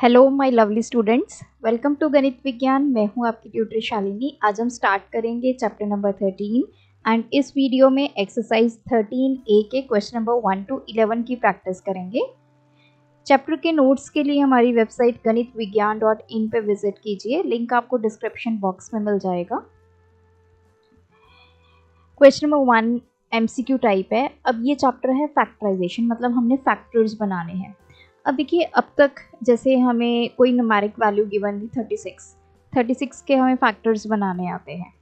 Hello my lovely students, welcome to गणित विज्ञान। मैं हूं आपकी ट्यूटर शालिनी। आज हम स्टार्ट करेंगे चैप्टर नंबर 13 एंड इस वीडियो में एक्सरसाइज 13A के क्वेश्चन नंबर 1 to 11 की प्रैक्टिस करेंगे। चैप्टर के नोट्स के लिए हमारी वेबसाइट ganitviggyan.in पे विजिट कीजिए, लिंक आपको डिस्क्रिप्शन बॉक्स में मिल जाएगा। क्वेश्चन नंबर 1 MCQ टाइप है। अब ये चैप्टर है फैक्टराइजेशन, मतलब हमने फैक्टर्स बनाने हैं। अब देखिए, अब तक जैसे हमें कोई न्यूमेरिक वैल्यू गिवन थी 36 के हमें फैक्टर्स बनाने आते हैं।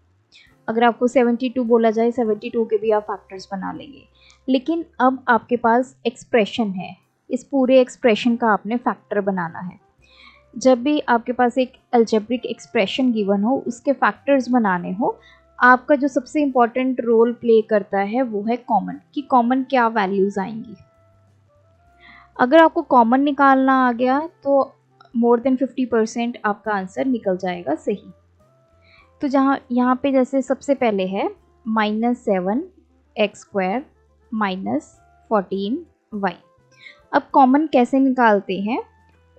अगर आपको 72 बोला जाए, 72 के भी आप फैक्टर्स बना लेंगे। लेकिन अब आपके पास एक्सप्रेशन है, इस पूरे एक्सप्रेशन का आपने फैक्टर बनाना है। जब भी आपके पास एक अलजेब्रिक एक्सप्रेशन गिवन हो, उसके फैक्टर्स बनाने हो, आपका जो सबसे इम्पॉर्टेंट रोल प्ले करता है वो है कॉमन, कि कॉमन क्या वैल्यूज़ आएंगी। अगर आपको कॉमन निकालना आ गया तो मोर देन 50% आपका आंसर निकल जाएगा सही। तो यहाँ पे जैसे सबसे पहले है -7x² -14y। अब कॉमन कैसे निकालते हैं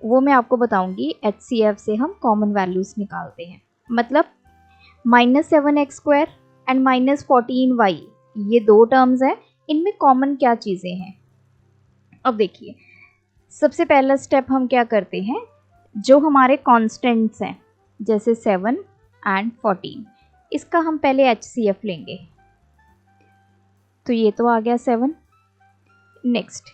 वो मैं आपको बताऊंगी। HCF से हम कॉमन वैल्यूज़ निकालते हैं। मतलब -7x² एंड -14y, ये दो टर्म्स हैं, इनमें कॉमन क्या चीज़ें हैं। अब देखिए, सबसे पहला स्टेप हम क्या करते हैं, जो हमारे कांस्टेंट्स हैं जैसे 7 एंड 14, इसका हम पहले HCF लेंगे। तो ये तो आ गया 7। नेक्स्ट,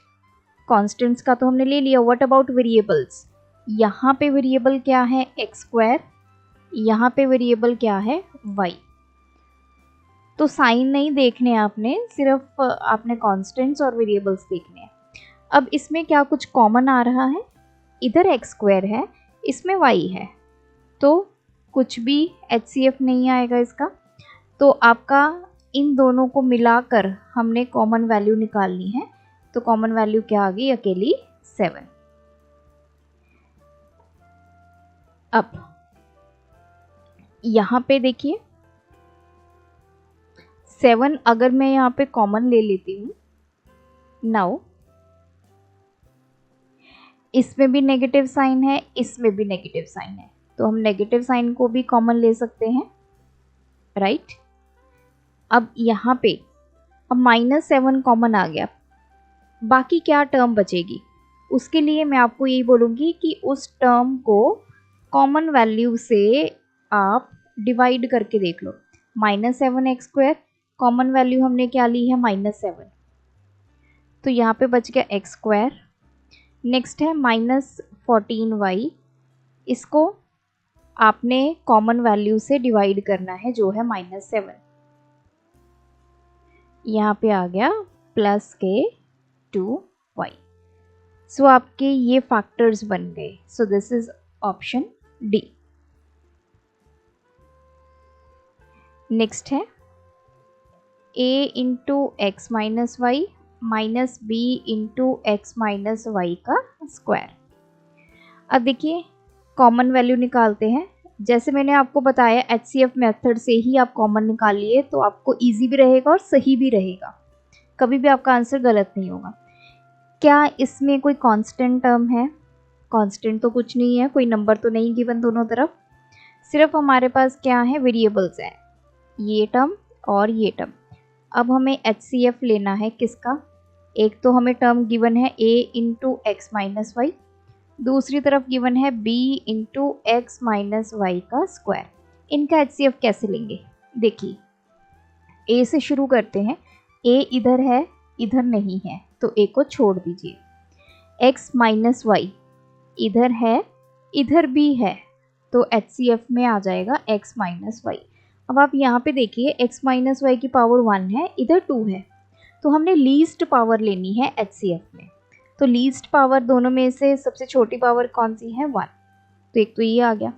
कांस्टेंट्स का तो हमने ले लिया। What about variables? यहाँ पे वेरिएबल क्या है? x², यहाँ पे वेरिएबल क्या है? y। तो साइन नहीं देखने आपने, सिर्फ आपने कांस्टेंट्स और वेरिएबल्स देखने हैं। अब इसमें क्या कुछ कॉमन आ रहा है? इधर x² है, इसमें y है, तो कुछ भी HCF नहीं आएगा इसका। तो आपका इन दोनों को मिलाकर हमने कॉमन वैल्यू निकालनी है। तो कॉमन वैल्यू क्या आ गई? अकेली 7। अब यहाँ पे देखिए, 7 अगर मैं यहाँ पे कॉमन ले लेती हूँ, नाउ इसमें भी नेगेटिव साइन है, इसमें भी नेगेटिव साइन है, तो हम नेगेटिव साइन को भी कॉमन ले सकते हैं, राइट। अब यहाँ पे अब -7 कॉमन आ गया, बाकी क्या टर्म बचेगी? उसके लिए मैं आपको यही बोलूँगी कि उस टर्म को कॉमन वैल्यू से आप डिवाइड करके देख लो। -7x², कॉमन वैल्यू हमने क्या ली है? -7, तो यहाँ पे बच गया x²। नेक्स्ट है -14y, इसको आपने कॉमन वैल्यू से डिवाइड करना है जो है -7। यहाँ पे आ गया +k2y। सो आपके ये फैक्टर्स बन गए। So this is option D. Next है a into x minus y minus b into x minus y का स्क्वायर। अब देखिए, कॉमन वैल्यू निकालते हैं। जैसे मैंने आपको बताया, HCF मेथड से ही आप कॉमन निकालिए तो आपको इजी भी रहेगा और सही भी रहेगा, कभी भी आपका आंसर गलत नहीं होगा। क्या इसमें कोई कांस्टेंट टर्म है? कांस्टेंट तो कुछ नहीं है, कोई नंबर तो नहीं गिवन दोनों तरफ। सिर्फ हमारे पास क्या है? वेरिएबल्स है, ये टर्म और ये टर्म। अब हमें HCF लेना है किसका? एक तो हमें टर्म गिवन है a into x minus y, दूसरी तरफ गिवन है b into x minus y का स्क्वायर। इनका HCF कैसे लेंगे? देखिए, a से शुरू करते हैं। a इधर है, इधर नहीं है, तो a को छोड़ दीजिए। x माइनस वाई इधर है, इधर भी है, तो HCF में आ जाएगा x माइनस वाई। अब आप यहाँ पे देखिए, x माइनस वाई की पावर 1 है, इधर 2 है, तो हमने लीस्ट पावर लेनी है HCF में। तो लीस्ट पावर दोनों में से सबसे छोटी पावर कौन सी है? 1। तो एक तो ये आ गया।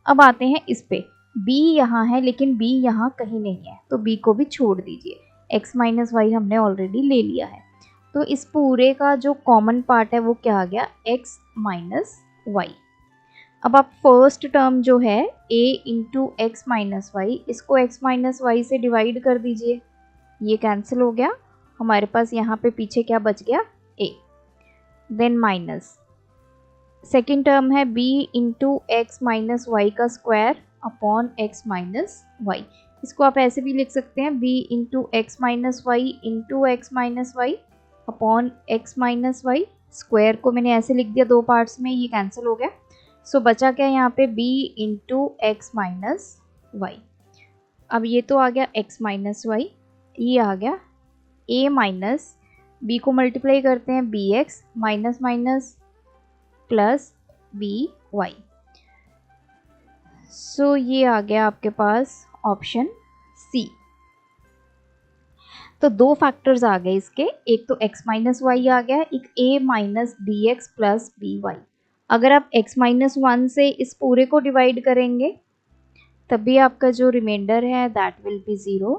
अब आते हैं इस पे, b यहाँ है लेकिन b यहाँ कहीं नहीं है, तो b को भी छोड़ दीजिए। x माइनस वाई हमने ऑलरेडी ले लिया है, तो इस पूरे का जो कॉमन पार्ट है वो क्या आ गया? x minus y. अब आप फर्स्ट टर्म जो है a into x minus y, इसको x माइनस वाई से डिवाइड कर दीजिए, ये कैंसिल हो गया। हमारे पास यहाँ पे पीछे क्या बच गया? a, then minus second term है b into x minus y का square upon x minus y. इसको आप ऐसे भी लिख सकते हैं b into x minus y into x minus y upon x minus y. Square को मैंने ऐसे लिख दिया दो पार्ट्स में, ये कैंसिल हो गया। सो बचा क्या यहाँ पे b into x minus y. अब ये तो आ गया x माइनस वाई, ये आ गया a माइनस b को मल्टीप्लाई करते हैं bx minus minus plus by। सो ये आ गया आपके पास ऑप्शन सी। तो दो फैक्टर्स आ गए इसके, एक तो x माइनस वाई आ गया, एक a minus b x plus b y. अगर आप x माइनस वन से इस पूरे को डिवाइड करेंगे तभी आपका जो रिमाइंडर है दैट विल बी ज़ीरो,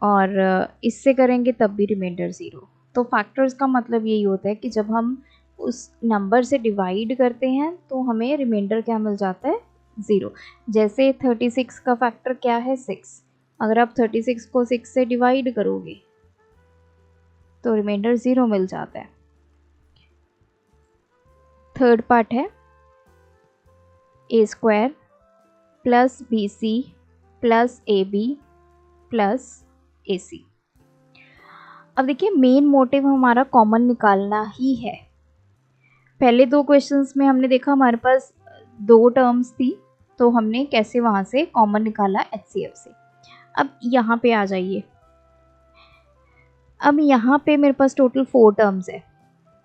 और इससे करेंगे तब भी रिमाइंडर ज़ीरो। तो फैक्टर्स का मतलब यही होता है कि जब हम उस नंबर से डिवाइड करते हैं तो हमें रिमाइंडर क्या मिल जाता है, ज़ीरो। जैसे 36 का फैक्टर क्या है, 6। अगर आप 36 को 6 से डिवाइड करोगे तो रिमाइंडर ज़ीरो मिल जाता है। थर्ड पार्ट है a square plus b c plus a b plus a c. अब देखिए मेन मोटिव हमारा कॉमन निकालना ही है। पहले दो क्वेश्चंस में हमने देखा हमारे पास दो टर्म्स थी, तो हमने कैसे वहाँ से कॉमन निकाला HCF से। अब यहाँ पे आ जाइए। अब यहाँ पे मेरे पास टोटल 4 टर्म्स है।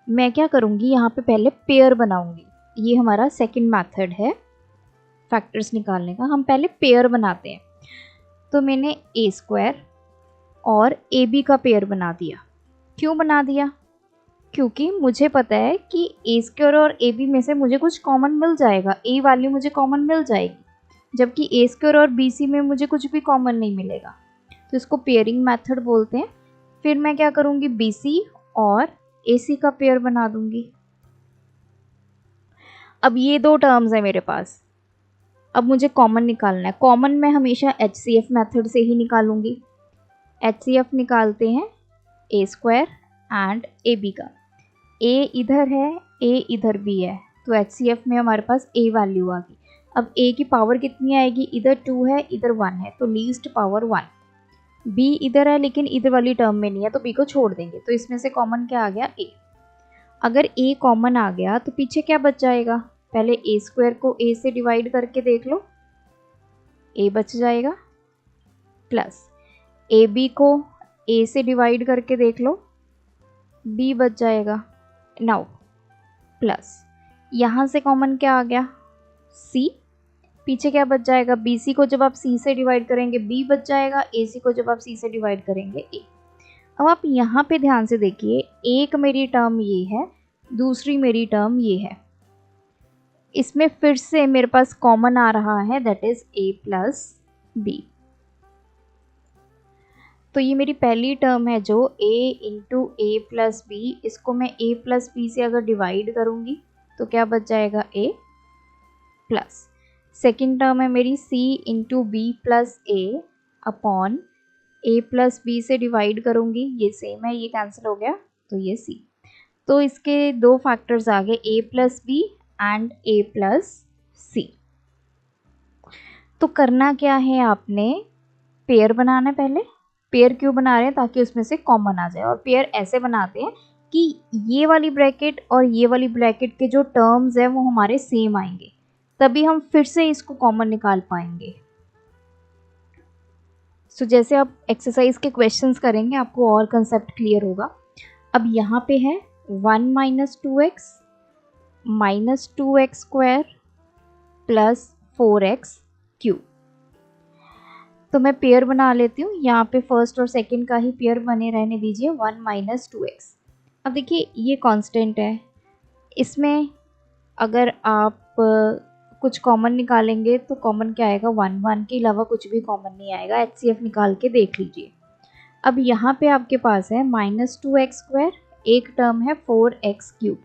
मैं क्या करूँगी, यहाँ पे पहले पेयर बनाऊँगी। ये हमारा सेकंड मेथड है फैक्टर्स निकालने का। हम पहले पेयर बनाते हैं। तो मैंने ए स्क्वायर और ए बी का पेयर बना दिया। क्यों बना दिया? क्योंकि मुझे पता है कि ए स्क्वायर और ए बी में से मुझे कुछ कॉमन मिल जाएगा, ए वैल्यू मुझे कॉमन मिल जाएगी, जबकि ए स्क्वायर और बी सी में मुझे कुछ भी कॉमन नहीं मिलेगा। तो इसको पेयरिंग मेथड बोलते हैं। फिर मैं क्या करूँगी, बी सी और ए सी का पेयर बना दूंगी। अब ये दो टर्म्स है मेरे पास। अब मुझे कॉमन निकालना है। कॉमन मैं हमेशा HCF मेथड से ही निकालूंगी। HCF निकालते हैं ए स्क्वायर एंड ए बी का। ए इधर है, ए इधर भी है, तो HCF में हमारे पास ए वैल्यू आ गई। अब ए की पावर कितनी आएगी, इधर 2 है इधर 1 है, तो लीस्ट पावर 1। बी इधर है लेकिन इधर वाली टर्म में नहीं है, तो बी को छोड़ देंगे। तो इसमें से कॉमन क्या आ गया, ए। अगर ए कॉमन आ गया तो पीछे क्या बच जाएगा, पहले ए स्क्वायर को ए से डिवाइड करके देख लो, ए बच जाएगा, प्लस ए बी को ए से डिवाइड करके देख लो, बी बच जाएगा। नाउ प्लस यहाँ से कॉमन क्या आ गया, सी। पीछे क्या बच जाएगा, बी सी को जब आप सी से डिवाइड करेंगे बी बच जाएगा, ए सी को जब आप सी से डिवाइड करेंगे ए। अब आप यहाँ पे ध्यान से देखिए, एक मेरी टर्म ये है, दूसरी मेरी टर्म ये है। इसमें फिर से मेरे पास कॉमन आ रहा है, that is a plus b. तो ये मेरी पहली टर्म है जो a into a plus b. इसको मैं a प्लस बी से अगर डिवाइड करूँगी तो क्या बच जाएगा, a प्लस। सेकेंड टर्म है मेरी c into b plus a upon a plus b से डिवाइड करूँगी, ये सेम है, ये कैंसिल हो गया, तो ये c। तो इसके दो फैक्टर्स आ गए, a plus b and a plus c. तो करना क्या है, आपने पेयर बनाना है। पहले पेयर क्यों बना रहे हैं, ताकि उसमें से कॉमन आ जाए। और पेयर ऐसे बनाते हैं कि ये वाली ब्रैकेट और ये वाली ब्रैकेट के जो टर्म्स है वो हमारे सेम आएंगे, तभी हम फिर से इसको कॉमन निकाल पाएंगे। सो जैसे आप एक्सरसाइज के क्वेश्चंस करेंगे आपको और कंसेप्ट क्लियर होगा। अब यहाँ पे है 1 minus 2x minus 2x square plus 4x cube. तो मैं पेयर बना लेती हूँ। यहाँ पे फर्स्ट और सेकंड का ही पेयर बने रहने दीजिए, 1 माइनस 2x। अब देखिए ये कांस्टेंट है, इसमें अगर आप कुछ कॉमन निकालेंगे तो कॉमन क्या आएगा, 1 1 के अलावा कुछ भी कॉमन नहीं आएगा। HCF निकाल के देख लीजिए। अब यहाँ पे आपके पास है माइनस 2x स्क्वायर, एक टर्म है 4x क्यूब।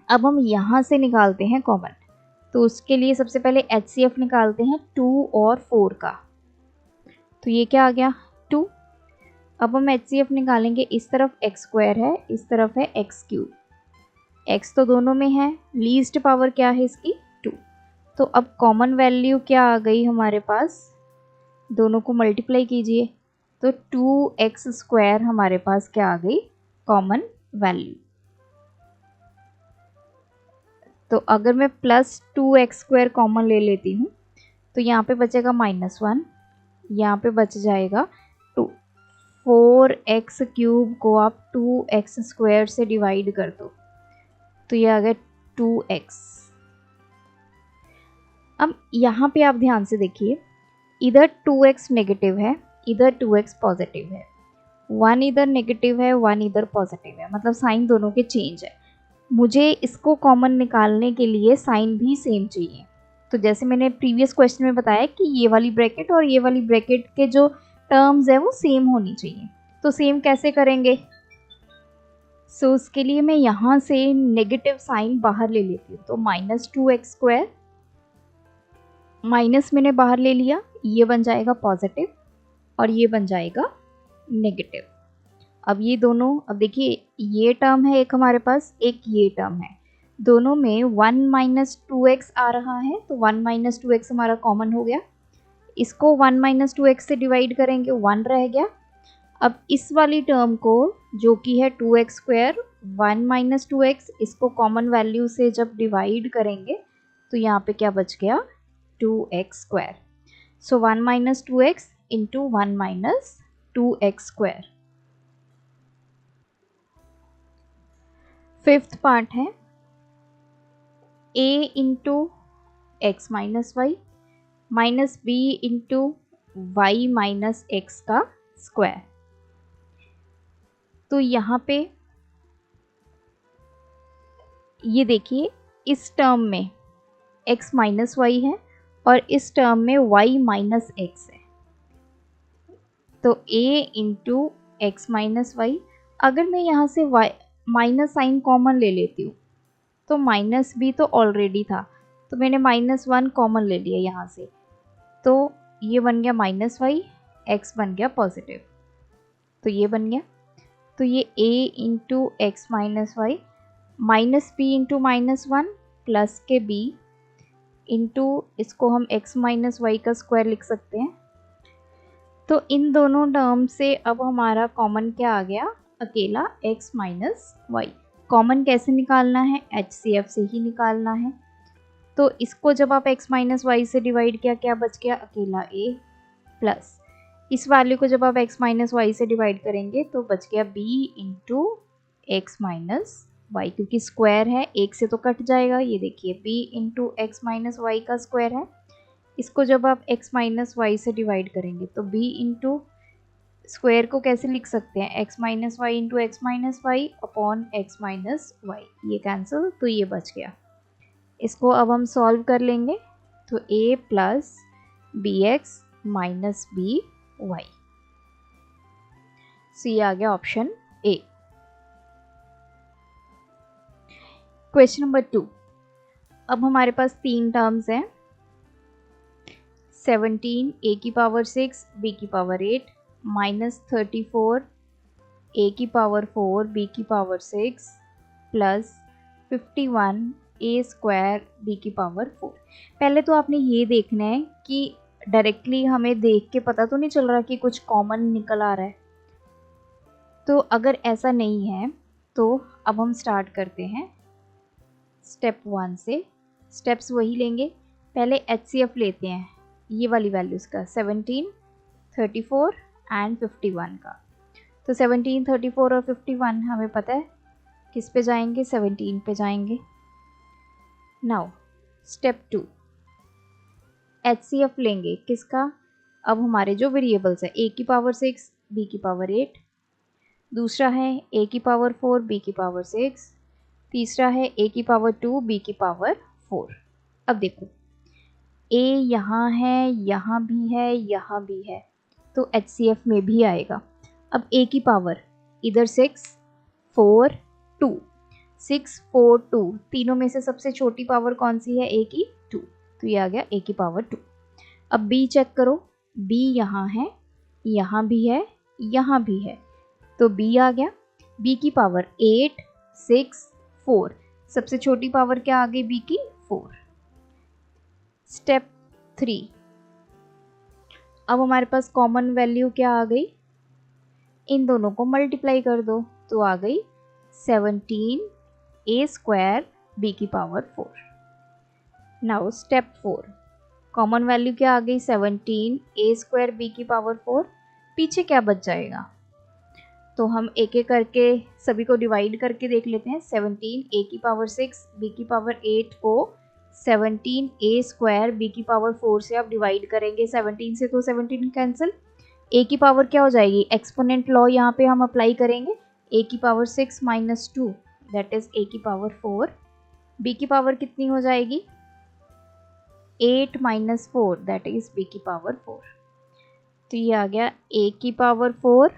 अब हम यहाँ से निकालते हैं कॉमन, तो उसके लिए सबसे पहले HCF निकालते हैं 2 और 4 का। तो ये क्या आ गया, 2। अब हम HCF निकालेंगे, इस तरफ x स्क्वायर है, इस तरफ है x क्यूब। x तो दोनों में है, लीस्ट पावर क्या है इसकी 2। तो अब कॉमन वैल्यू क्या आ गई हमारे पास, दोनों को मल्टीप्लाई कीजिए तो 2x² हमारे पास क्या आ गई कॉमन वैल्यू। तो अगर मैं प्लस 2x² कॉमन ले लेती हूँ तो यहाँ पे बचेगा -1, यहाँ पे बच जाएगा 2। 4x³ को आप 2x² से डिवाइड कर दो तो ये आ गया 2x। अब यहाँ पे आप ध्यान से देखिए, इधर 2x नेगेटिव है, इधर 2x पॉजिटिव है, 1 इधर नेगेटिव है, 1 इधर पॉजिटिव है, मतलब साइन दोनों के चेंज है। मुझे इसको कॉमन निकालने के लिए साइन भी सेम चाहिए। तो जैसे मैंने प्रीवियस क्वेश्चन में बताया कि ये वाली ब्रैकेट और ये वाली ब्रैकेट के जो टर्म्स है वो सेम होनी चाहिए। तो सेम कैसे करेंगे, सो उसके लिए मैं यहाँ से नेगेटिव साइन बाहर ले लेती हूँ। तो -2x², माइनस मैंने बाहर ले लिया, ये बन जाएगा पॉजिटिव और ये बन जाएगा नेगेटिव। अब ये दोनों, अब देखिए ये टर्म है एक हमारे पास, एक ये टर्म है, दोनों में 1 - 2x आ रहा है तो 1 - 2x हमारा कॉमन हो गया। इसको 1 - 2x से डिवाइड करेंगे, 1 रह गया। अब इस वाली टर्म को जो कि है 2x², 1 - 2x, इसको कॉमन वैल्यू से जब डिवाइड करेंगे तो यहाँ पे क्या बच गया 2x²। So 1 - 2x into 1 - 2x²। Fifth part है a into x minus y minus b into y minus x का स्क्वायर। तो यहाँ पे ये देखिए, इस टर्म में x माइनस वाई है और इस टर्म में y माइनस एक्स है। तो a into x minus y, अगर मैं यहाँ से y माइनस साइन कॉमन ले लेती हूँ तो माइनस भी तो ऑलरेडी था, तो मैंने -1 कॉमन ले लिया यहाँ से, तो ये बन गया -y, x बन गया पॉजिटिव, तो ये बन गया। तो ये a into x minus y minus b into -1 plus के b इंटू, इसको हम x माइनस वाई का स्क्वायर लिख सकते हैं। तो इन दोनों टर्म से अब हमारा कॉमन क्या आ गया, अकेला x माइनस वाई। कॉमन कैसे निकालना है, HCF से ही निकालना है। तो इसको जब आप x माइनस वाई से डिवाइड किया, क्या बच गया अकेला a, प्लस इस वैल्यू को जब आप x माइनस वाई से डिवाइड करेंगे तो बच गया b into x minus y, क्योंकि स्क्वायर है एक से तो कट जाएगा। ये देखिए b into x minus y का स्क्वायर है, इसको जब आप x माइनस वाई से डिवाइड करेंगे तो b इंटू स्क्वायर को कैसे लिख सकते हैं, x minus y into x minus y upon x minus y, ये कैंसिल, तो ये बच गया। इसको अब हम सॉल्व कर लेंगे तो a plus b x minus b y, so ये आ गया ऑप्शन ए। क्वेश्चन नंबर 2, अब हमारे पास 3 टर्म्स हैं, 17 a की पावर 6 b की पावर 8 माइनस 34 a की पावर 4 b की पावर 6 प्लस 51 a² b की पावर 4। पहले तो आपने ये देखना है कि डायरेक्टली हमें देख के पता तो नहीं चल रहा कि कुछ कॉमन निकल आ रहा है। तो अगर ऐसा नहीं है तो अब हम स्टार्ट करते हैं स्टेप 1 से। स्टेप्स वही लेंगे, पहले HCF लेते हैं ये वाली वैल्यूज़ का, 17, 34 एंड 51 का। तो 17, 34 और 51 हमें पता है किस पे जाएंगे, 17 पे जाएंगे। नाउ स्टेप 2, HCF लेंगे किसका, अब हमारे जो वेरिएबल्स है a की पावर 6 b की पावर 8, दूसरा है a की पावर 4 b की पावर 6, तीसरा है a की पावर 2 b की पावर 4। अब देखो a यहाँ है, यहाँ भी है, यहाँ भी है, तो HCF में भी आएगा। अब a की पावर इधर 6, 4, 2, 6, 4, 2, तीनों में से सबसे छोटी पावर कौन सी है, a की 2, तो ये आ गया a की पावर 2। अब b चेक करो, b यहाँ है, यहाँ भी है, यहाँ भी है, तो b आ गया। b की पावर 8, 6, 4, सबसे छोटी पावर क्या आ गई b की 4। स्टेप 3, अब हमारे पास कॉमन वैल्यू क्या आ गई, इन दोनों को मल्टीप्लाई कर दो तो आ गई 17a² b की power 4। Now step 4, common value क्या आ गई 17a² b की पावर 4, पीछे क्या बच जाएगा, तो हम एक एक करके सभी को डिवाइड करके देख लेते हैं। 17a की पावर 6 b की पावर 8 को 17a² b की पावर 4 से आप डिवाइड करेंगे, 17 से तो 17 कैंसिल, a की पावर क्या हो जाएगी, एक्सपोनेंट लॉ यहाँ पे हम अप्लाई करेंगे, a की power 6 minus 2 that is a की पावर 4, b की पावर कितनी हो जाएगी 8 माइनस 4 दैट इज b की पावर 4। तो ये आ गया a की पावर 4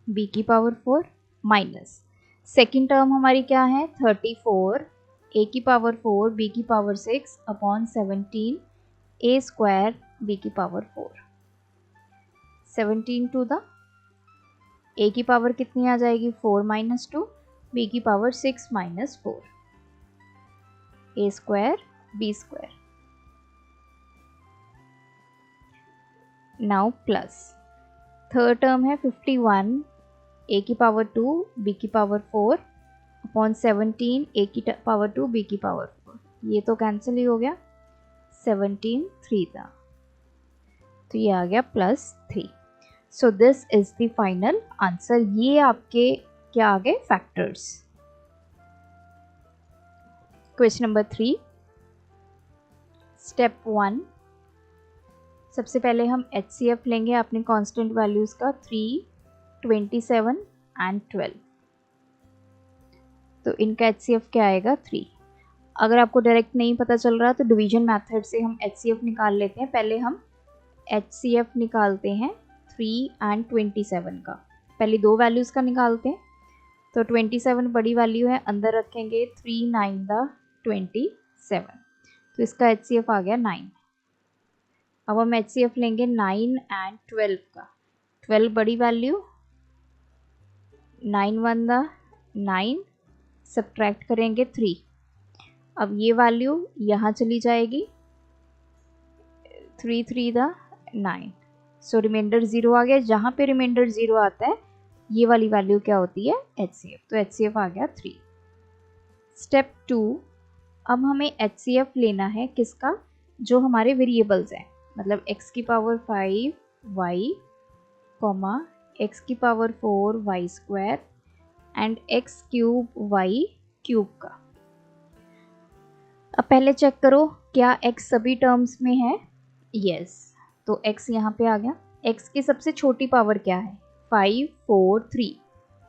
b की पावर 4 माइनस सेकेंड टर्म हमारी क्या है 34 a की पावर 4 b की पावर 6 अपॉन 17a² b की पावर 4। 17 टू द a की पावर कितनी आ जाएगी 4 माइनस 2 b की power 6 minus 4 a² b²। Now plus third term है 51 a की पावर 2 b की पावर 4 अपॉन 17 a की पावर 2 b की पावर 4, ये तो कैंसिल ही हो गया, 17 3 था, तो ये आ गया plus 3। So this is the final answer. ये आपके क्या आ गए फैक्टर्स। क्वेश्चन नंबर 3, स्टेप 1, सबसे पहले हम HCF लेंगे अपने कांस्टेंट वैल्यूज का 3, 27 एंड 12। तो इनका HCF क्या आएगा 3। अगर आपको डायरेक्ट नहीं पता चल रहा तो डिवीजन मेथड से हम HCF निकाल लेते हैं। पहले हम HCF निकालते हैं 3 एंड 27 का, पहले दो वैल्यूज़ का निकालते हैं। तो 27 बड़ी वैल्यू है, अंदर रखेंगे 3 9 द 27, तो इसका HCF आ गया 9। अब हम HCF लेंगे 9 एंड 12 का, 12 बड़ी वैल्यू, 9 1 द 9, सब्ट्रैक्ट करेंगे 3, अब ये वैल्यू यहाँ चली जाएगी, 3 3 द 9, सो रिमाइंडर 0 आ गया। जहाँ पे रिमाइंडर 0 आता है ये वाली वैल्यू क्या होती है HCF, तो HCF आ गया 3। स्टेप 2, अब हमें HCF लेना है किसका, जो हमारे वेरिएबल्स हैं, मतलब x की पावर 5 y, x की power 4 y² and x cube y cube का। अब पहले चेक करो क्या x सभी टर्म्स में है, यस, तो x यहाँ पे आ गया। x की सबसे छोटी पावर क्या है 5 4 3,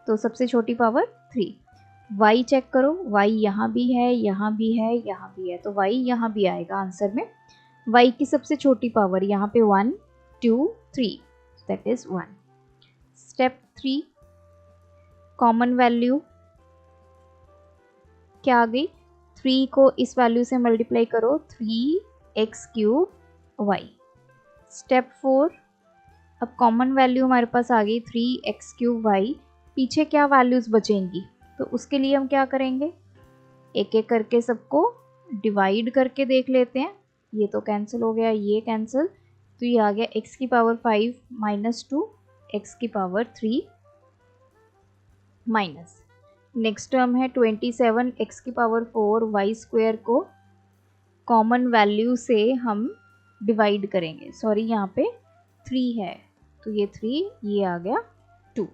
तो सबसे छोटी पावर 3। y चेक करो, y यहाँ भी है, यहाँ भी है, यहाँ भी है, तो y यहाँ भी आएगा आंसर में। y की सबसे छोटी पावर यहाँ पे 1 2 3 that is 1। Step 3, common value क्या आ गई, 3 को इस वैल्यू से मल्टीप्लाई करो, 3x³ y। स्टेप 4, अब कॉमन वैल्यू हमारे पास आ गई 3x³ y, पीछे क्या वैल्यूज़ बचेंगी, तो उसके लिए हम क्या करेंगे, एक एक करके सबको डिवाइड करके देख लेते हैं। ये तो कैंसिल हो गया, ये कैंसिल, तो ये आ गया x की पावर 5 माइनस 2 x की पावर 3 माइनस, नेक्स्ट टर्म है 27 x की पावर 4 y² को कॉमन वैल्यू से हम डिवाइड करेंगे, सॉरी यहाँ पे 3 है, तो ये 3, ये आ गया 2।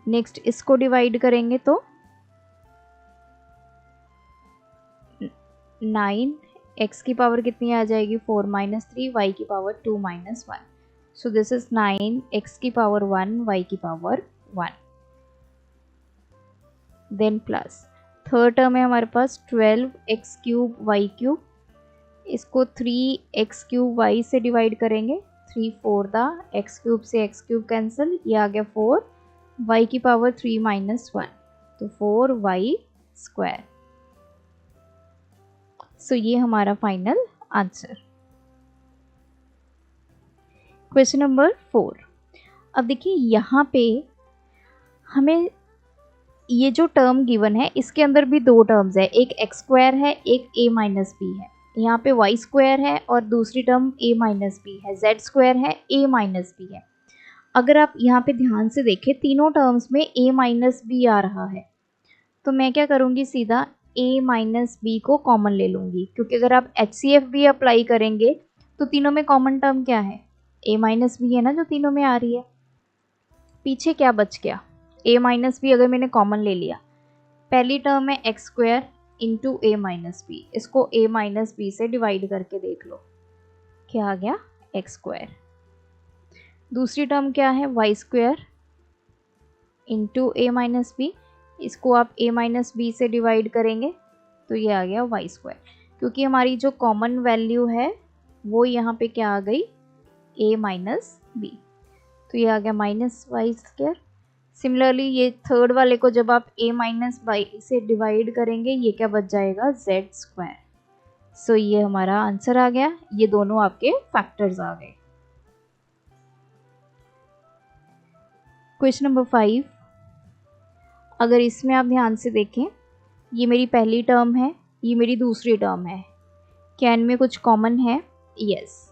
नेक्स्ट इसको डिवाइड करेंगे तो 9 x की पावर कितनी आ जाएगी 4 माइनस 3 y की power 2 minus 1, so this is 9 x की पावर 1 y की power 1। Then plus third term है हमारे पास 12x³ y³, इसको 3x³ y से डिवाइड करेंगे, 3 4 द x³ से x³ कैंसिल, ये आ गया 4 y की पावर 3 माइनस 1, तो 4y²। सो ये हमारा फाइनल आंसर। क्वेश्चन नंबर 4, अब देखिए यहाँ पे हमें ये जो टर्म गिवन है इसके अंदर भी दो टर्म्स है, एक एक्स स्क्वायर है, एक ए माइनस बी है। यहाँ पे वाई स्क्वायर है और दूसरी टर्म ए माइनस बी है, जेड स्क्वायर है, ए माइनस बी है। अगर आप यहाँ पे ध्यान से देखें तीनों टर्म्स में ए माइनस बी आ रहा है, तो मैं क्या करूँगी, सीधा ए माइनस बी को कॉमन ले लूँगी, क्योंकि अगर आप HCF भी अप्लाई करेंगे तो तीनों में कॉमन टर्म क्या है, ए माइनस बी है ना, जो तीनों में आ रही है। पीछे क्या बच गया, ए माइनस बी अगर मैंने कॉमन ले लिया, पहली टर्म है एक्स स्क्वायर इंटू ए माइनस बी, इसको ए माइनस बी से डिवाइड करके देख लो, क्या आ गया, एक्स स्क्वायर। दूसरी टर्म क्या है, वाई स्क्वायर इंटू ए माइनस बी, इसको आप ए माइनस बी से डिवाइड करेंगे तो ये आ गया वाई स्क्वायर। क्योंकि हमारी जो कॉमन वैल्यू है वो यहाँ पे क्या आ गई, ए माइनस बी, तो ये आ गया माइनस वाई स्क्वायर। सिमिलरली ये थर्ड वाले को जब आप ए माइनस वाई से डिवाइड करेंगे, ये क्या बच जाएगा, जेड स्क्वायर। सो ये हमारा आंसर आ गया, ये दोनों आपके फैक्टर्स आ गए। क्वेश्चन नंबर 5, अगर इसमें आप ध्यान से देखें, ये मेरी पहली टर्म है, ये मेरी दूसरी टर्म है, क्या इनमें कुछ कॉमन है, यस।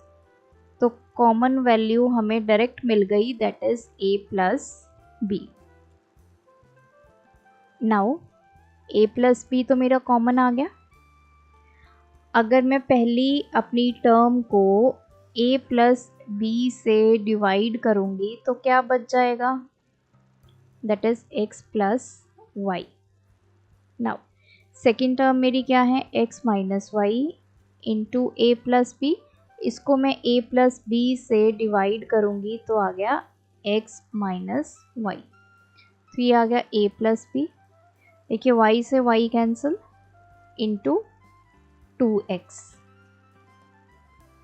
तो कॉमन वैल्यू हमें डायरेक्ट मिल गई, that is a plus b. Now a plus b तो मेरा कॉमन आ गया। अगर मैं पहली अपनी टर्म को a प्लस बी से डिवाइड करूँगी तो क्या बच जाएगा, that is x plus y. Now second term मेरी क्या है, x minus y into a plus b, इसको मैं a प्लस बी से डिवाइड करूँगी तो आ गया x माइनस वाई, तो ये आ गया a प्लस बी। देखिए y से y कैंसिल इंटू 2x,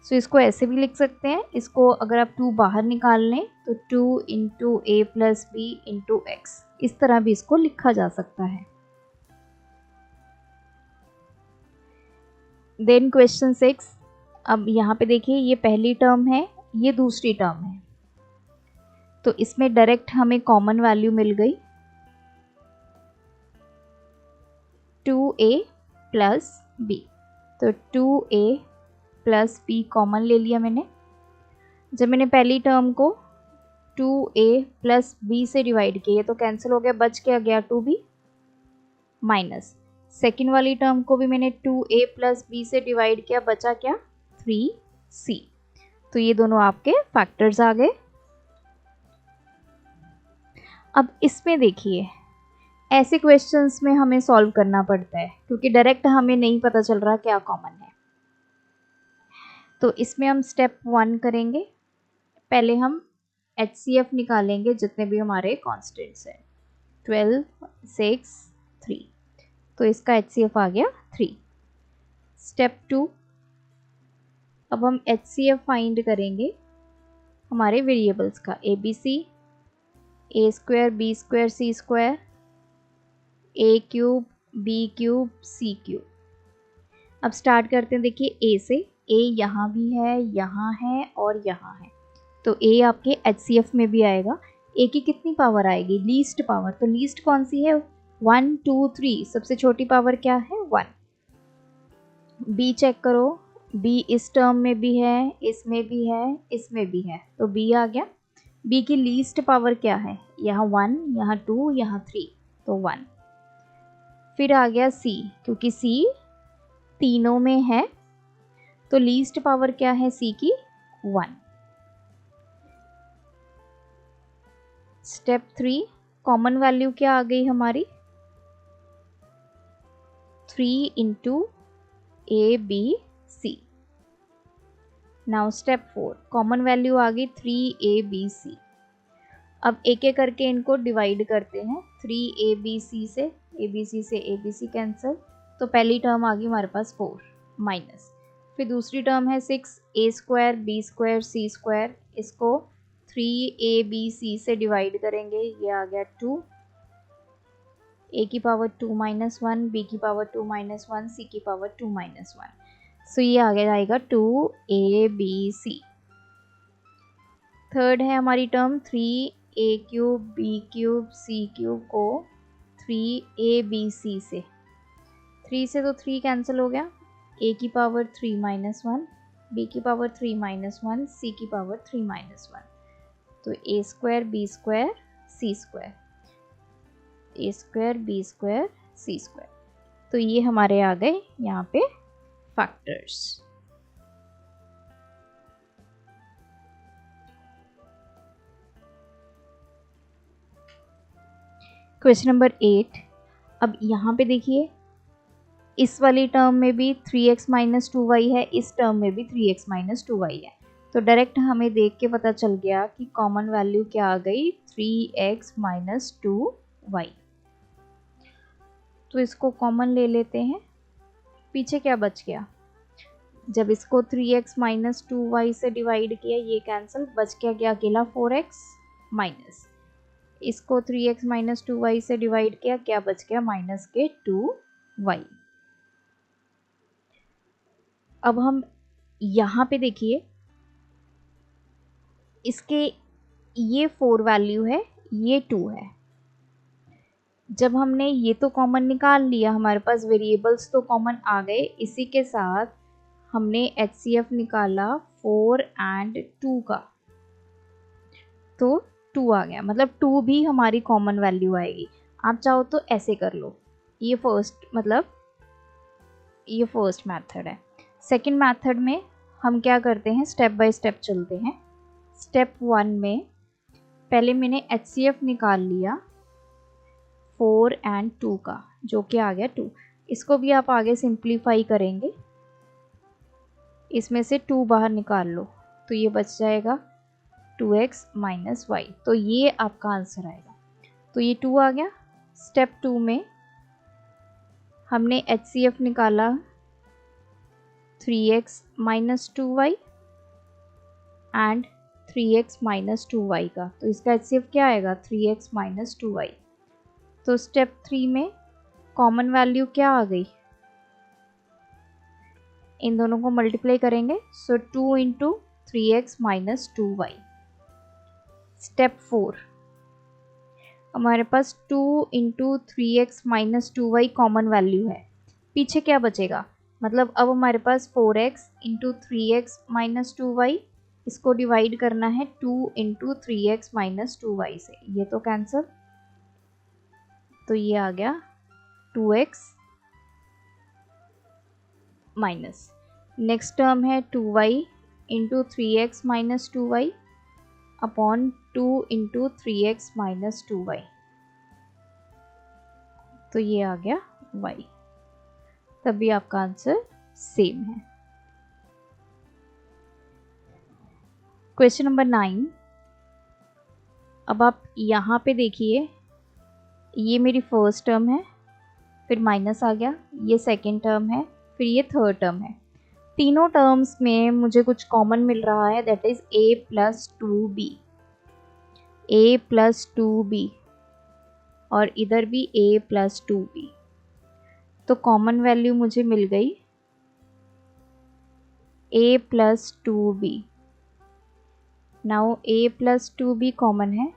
सो इसको ऐसे भी लिख सकते हैं, इसको अगर आप 2 बाहर निकाल लें तो 2 into a plus B into x, इस तरह भी इसको लिखा जा सकता है। देन क्वेश्चन 6, अब यहाँ पे देखिए ये पहली टर्म है, ये दूसरी टर्म है, तो इसमें डायरेक्ट हमें कॉमन वैल्यू मिल गई 2a प्लस बी, तो 2a प्लस बी कॉमन ले लिया मैंने। जब मैंने पहली टर्म को 2a प्लस बी से डिवाइड किया तो कैंसिल हो गया, बच क्या गया 2b माइनस, सेकेंड वाली टर्म को भी मैंने 2a प्लस बी से डिवाइड किया, बचा क्या 3c, तो ये दोनों आपके फैक्टर्स आ गए। अब इसमें देखिए ऐसे क्वेश्चंस में हमें सॉल्व करना पड़ता है क्योंकि डायरेक्ट हमें नहीं पता चल रहा क्या कॉमन है। तो इसमें हम स्टेप 1 करेंगे, पहले हम HCF निकालेंगे जितने भी हमारे कॉन्स्टेंट्स हैं, 12, 6, 3, तो इसका HCF आ गया 3। स्टेप 2, अब हम HCF फाइंड करेंगे हमारे वेरिएबल्स का, ABC, a square b square c square, a cube b cube c cube. अब स्टार्ट करते हैं, देखिए a से, a यहाँ भी है, यहाँ है और यहाँ है, तो a आपके HCF में भी आएगा। a की कितनी पावर आएगी, लीस्ट पावर, तो लीस्ट कौन सी है 1 2 3, सबसे छोटी पावर क्या है 1। b चेक करो, b इस टर्म में भी है, इसमें भी है, इसमें भी है, तो b आ गया। b की लीस्ट पावर क्या है, यहाँ 1, यहाँ 2, यहाँ 3, तो 1। फिर आ गया c, क्योंकि c तीनों में है तो लीस्ट पावर क्या है c की 1। स्टेप 3, कॉमन वैल्यू क्या आ गई हमारी 3 into a b c. Now step 4, common value आ गई 3abc। अब एक एक करके इनको डिवाइड करते हैं, 3abc से abc से abc कैंसिल, तो पहली टर्म आ गई हमारे पास 4 माइनस, फिर दूसरी टर्म है 6a square b square c square, इसको 3abc से डिवाइड करेंगे, ये आ गया 2, a की पावर 2 माइनस 1, b की पावर 2 माइनस 1, c की पावर 2 माइनस 1, सो ये आगे जाएगा 2abc। थर्ड है हमारी टर्म ए cube b cube c cube को 3abc से, 3 से तो 3 कैंसिल हो गया, a की पावर 3 माइनस 1, b की पावर 3 माइनस 1, c की पावर 3 माइनस 1, तो a square b square c square, a square b square c square. तो ये हमारे आ गए यहाँ पे फैक्टर्स। Question number 8। अब यहाँ पे देखिए, इस वाली टर्म में भी 3x माइनस 2y है, इस टर्म में भी 3x माइनस 2y है, तो डायरेक्ट हमें देख के पता चल गया कि कॉमन वैल्यू क्या आ गई, 3x माइनस 2y। तो इसको कॉमन ले लेते हैं, पीछे क्या बच गया, जब इसको 3x माइनस 2y से डिवाइड किया ये कैंसिल, बच गया अकेला 4x माइनस, इसको 3x माइनस 2y से डिवाइड किया, क्या बच गया, माइनस के 2y। अब हम यहाँ पे देखिए, इसके ये 4 वैल्यू है, ये 2 है। जब हमने ये तो कॉमन निकाल लिया, हमारे पास वेरिएबल्स तो कॉमन आ गए, इसी के साथ हमने HCF निकाला 4 and 2 का, तो 2 आ गया, मतलब 2 भी हमारी कॉमन वैल्यू आएगी। आप चाहो तो ऐसे कर लो, ये फर्स्ट मेथड है। सेकंड मेथड में हम क्या करते हैं, स्टेप बाय स्टेप चलते हैं। स्टेप 1 में पहले मैंने HCF निकाल लिया 4 and 2 का, जो कि आ गया 2। इसको भी आप आगे सिंप्लीफाई करेंगे, इसमें से 2 बाहर निकाल लो, तो ये बच जाएगा 2x माइनस y, तो ये आपका आंसर आएगा। तो ये 2 आ गया। स्टेप 2 में हमने HCF निकाला 3x minus 2y and 3x minus 2y का, तो इसका HCF क्या आएगा, 3x माइनस 2y। तो स्टेप 3 में कॉमन वैल्यू क्या आ गई, इन दोनों को मल्टीप्लाई करेंगे, सो 2 into 3x minus 2y। Step 4, हमारे पास 2 into 3x minus 2y common value है, पीछे क्या बचेगा, मतलब अब हमारे पास 4x into 3x minus 2y, इसको डिवाइड करना है 2 इंटू 3x माइनस 2y से, ये तो कैंसिल, तो ये आ गया 2x माइनस, नेक्स्ट टर्म है 2y into 3x minus 2y upon 2 into 3x minus 2y, तो ये आ गया y, तभी आपका आंसर सेम है। Question number 9। अब आप यहाँ पे देखिए, ये मेरी फर्स्ट टर्म है, फिर माइनस आ गया, ये सेकेंड टर्म है, फिर ये थर्ड टर्म है। तीनों टर्म्स में मुझे कुछ कॉमन मिल रहा है, that is a plus 2b, a plus 2b, और इधर भी a प्लस 2b, तो कॉमन वैल्यू मुझे मिल गई a plus 2b। Now a plus 2b common है,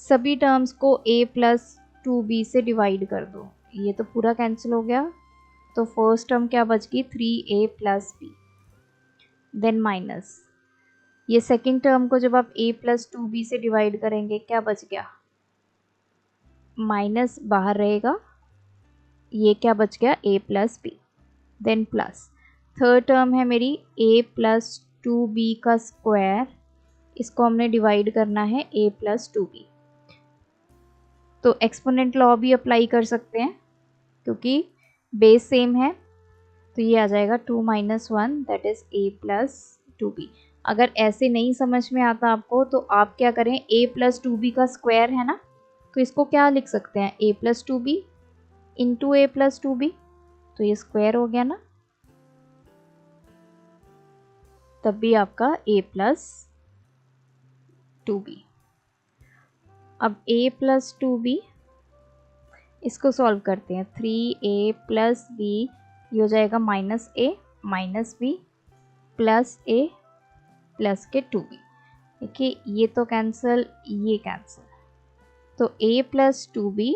सभी टर्म्स को a प्लस 2b से डिवाइड कर दो, ये तो पूरा कैंसिल हो गया, तो फर्स्ट टर्म क्या बच गई, 3a plus b, then minus, ये सेकेंड टर्म को जब आप a प्लस 2b से डिवाइड करेंगे क्या बच गया, माइनस बाहर रहेगा, ये क्या बच गया, a plus b, then plus, third term है मेरी a प्लस 2b का स्क्वायर, इसको हमने डिवाइड करना है a प्लस 2b, तो एक्सपोनेंट लॉ भी अप्लाई कर सकते हैं क्योंकि बेस सेम है, तो ये आ जाएगा 2 minus 1 that is a plus 2b। अगर ऐसे नहीं समझ में आता आपको तो आप क्या करें, a प्लस 2b का स्क्वायर है ना, तो इसको क्या लिख सकते हैं, a plus 2b into a plus 2b, तो ये स्क्वायर हो गया ना, तब भी आपका a प्लस 2b। अब a प्लस 2b, इसको सॉल्व करते हैं, 3a प्लस b, ये हो जाएगा minus a minus b plus a plus के 2b, देखिए ये तो कैंसिल, ये कैंसिल, तो a plus 2b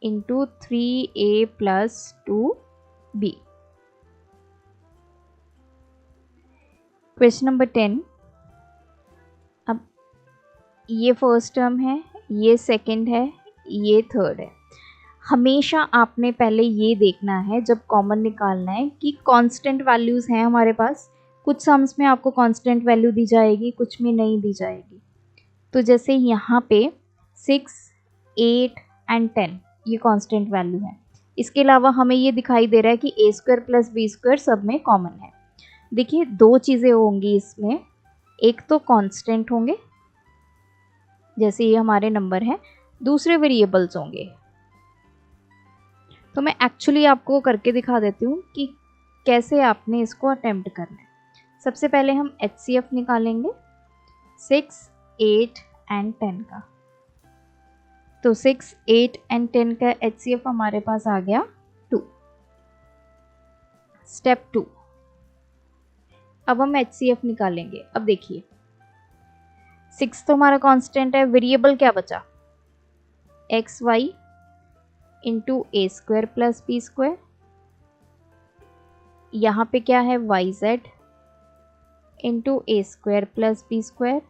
into 3a plus 2b। Question number 10। अब ये फर्स्ट टर्म है, ये सेकंड है, ये थर्ड है। हमेशा आपने पहले ये देखना है जब कॉमन निकालना है कि कांस्टेंट वैल्यूज़ हैं हमारे पास। कुछ सम्स में आपको कांस्टेंट वैल्यू दी जाएगी, कुछ में नहीं दी जाएगी। तो जैसे यहाँ पे 6, 8 एंड 10 ये कांस्टेंट वैल्यू है। इसके अलावा हमें ये दिखाई दे रहा है कि a square plus b square सब में कॉमन है। देखिए दो चीज़ें होंगी इसमें, एक तो कांस्टेंट होंगे जैसे ये हमारे नंबर हैं, दूसरे वेरिएबल्स होंगे। तो मैं एक्चुअली आपको करके दिखा देती हूँ कि कैसे आपने इसको अटेम्प्ट करना है। सबसे पहले हम HCF निकालेंगे 6, 8 एंड 10 का। तो 6, 8 एंड 10 का HCF हमारे पास आ गया 2। स्टेप 2, अब हम HCF निकालेंगे। अब देखिए 6 तो हमारा कांस्टेंट है, वेरिएबल क्या बचा, x y into a square plus b square. यहाँ पे क्या है, y z into a square plus b square.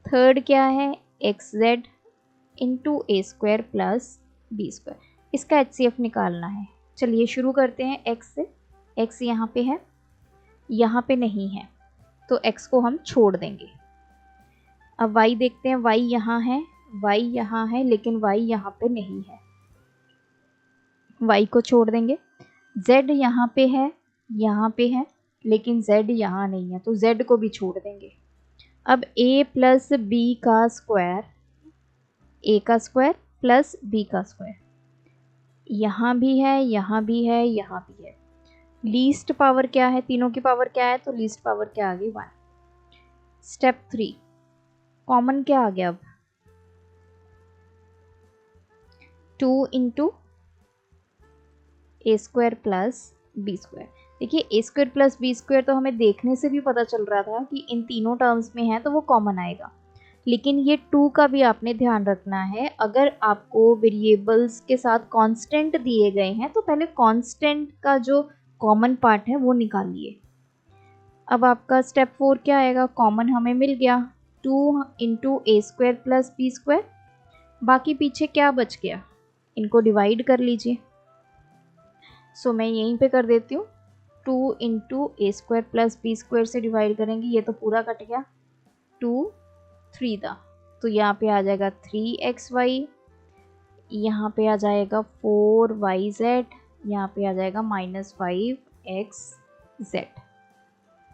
Third क्या है, x z into a square plus b square. इसका HCF निकालना है। चलिए शुरू करते हैं एक्स से। एक्स यहाँ पे है, यहाँ पे नहीं है, तो एक्स को हम छोड़ देंगे। अब वाई देखते हैं, वाई यहाँ है, वाई यहाँ है, लेकिन वाई यहाँ पे नहीं है, वाई को छोड़ देंगे। z यहाँ पे है, लेकिन z यहाँ नहीं है, तो z को भी छोड़ देंगे। अब a प्लस बी का स्क्वायर, a का स्क्वायर प्लस b का स्क्वायर, यहाँ भी है, यहाँ भी है, यहाँ भी है। लीस्ट पावर क्या है, तीनों की पावर क्या है, तो लीस्ट पावर क्या आ गई, 1। स्टेप 3, कॉमन क्या आ गया अब, 2 into a square plus b square. देखिए ए स्क्वायर प्लस बी स्क्वायर तो हमें देखने से भी पता चल रहा था कि इन तीनों टर्म्स में है तो वो कॉमन आएगा, लेकिन ये 2 का भी आपने ध्यान रखना है। अगर आपको वेरिएबल्स के साथ कांस्टेंट दिए गए हैं तो पहले कांस्टेंट का जो कॉमन पार्ट है वो निकालिए। अब आपका स्टेप 4 क्या आएगा, कॉमन हमें मिल गया 2 into a square plus b square. बाकी पीछे क्या बच गया, इनको डिवाइड कर लीजिए। सो मैं यहीं पे कर देती हूँ, 2 into a square plus b square से डिवाइड करेंगे, ये तो पूरा कट गया, 2 3 था, तो यहाँ पे आ जाएगा 3xy, यहाँ पे आ जाएगा 4yz, यहाँ पे आ जाएगा -5xz।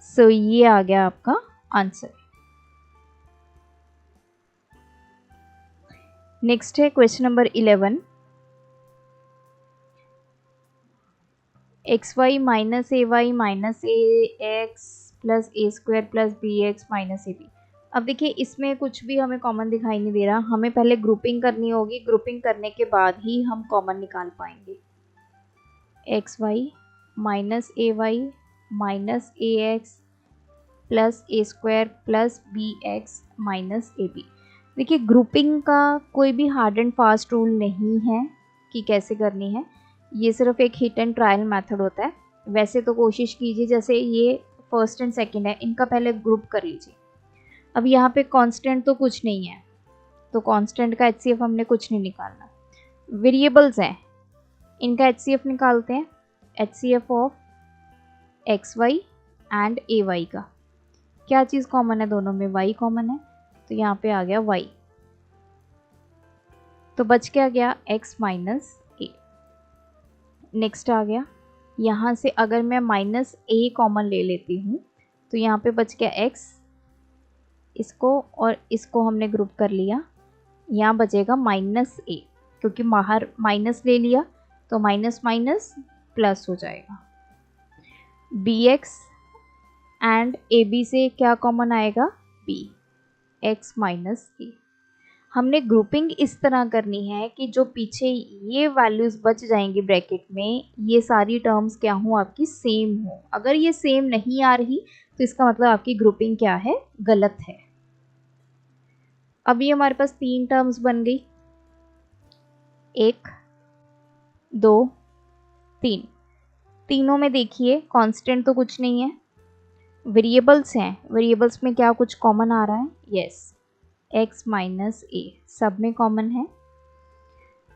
सो ये आ गया आपका आंसर। नेक्स्ट है question number 11। xy minus ay minus ax plus a square plus b x minus a b. अब देखिए इसमें कुछ भी हमें कॉमन दिखाई नहीं दे रहा, हमें पहले ग्रुपिंग करनी होगी, ग्रुपिंग करने के बाद ही हम कॉमन निकाल पाएंगे। xy minus ay minus ax plus a square plus b x minus a b. देखिए ग्रुपिंग का कोई भी हार्ड एंड फास्ट रूल नहीं है कि कैसे करनी है, ये सिर्फ एक हिट एंड ट्रायल मेथड होता है। वैसे तो कोशिश कीजिए जैसे ये फर्स्ट एंड सेकंड है, इनका पहले ग्रुप कर लीजिए। अब यहाँ पे कांस्टेंट तो कुछ नहीं है, तो कांस्टेंट का HCF हमने कुछ नहीं निकालना। वेरिएबल्स हैं, इनका HCF निकालते हैं। HCF of XY and AY का क्या चीज़ कॉमन है, दोनों में y कॉमन है, तो यहाँ पे आ गया y, तो बच क्या गया x माइनस a। नेक्स्ट आ गया, यहाँ से अगर मैं माइनस a कॉमन ले लेती हूँ तो यहाँ पे बच गया x, इसको और इसको हमने ग्रुप कर लिया, यहाँ बचेगा माइनस a, क्योंकि बाहर माइनस ले लिया तो माइनस माइनस प्लस हो जाएगा। bx एंड ab से क्या कॉमन आएगा, b, x माइनस a। हमने ग्रुपिंग इस तरह करनी है कि जो पीछे ये वैल्यूज़ बच जाएंगी ब्रैकेट में, ये सारी टर्म्स क्या हों, आपकी सेम हो। अगर ये सेम नहीं आ रही तो इसका मतलब आपकी ग्रुपिंग क्या है, गलत है। अब ये हमारे पास 3 टर्म्स बन गई, 1 2 3। तीनों में देखिए कांस्टेंट तो कुछ नहीं है, वेरिएबल्स हैं। वेरिएबल्स में क्या कुछ कॉमन आ रहा है? यस, x माइनस ए सब में कॉमन है,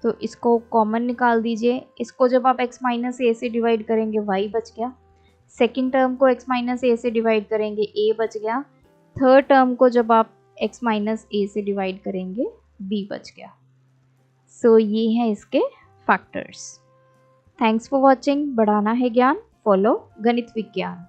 तो इसको कॉमन निकाल दीजिए। इसको जब आप x माइनस ए से डिवाइड करेंगे y बच गया, सेकेंड टर्म को x माइनस ए से डिवाइड करेंगे a बच गया, थर्ड टर्म को जब आप x माइनस ए से डिवाइड करेंगे b बच गया। सो ये हैं इसके फैक्टर्स। Thanks for watching. बढ़ाना है ज्ञान, फॉलो गणित विज्ञान।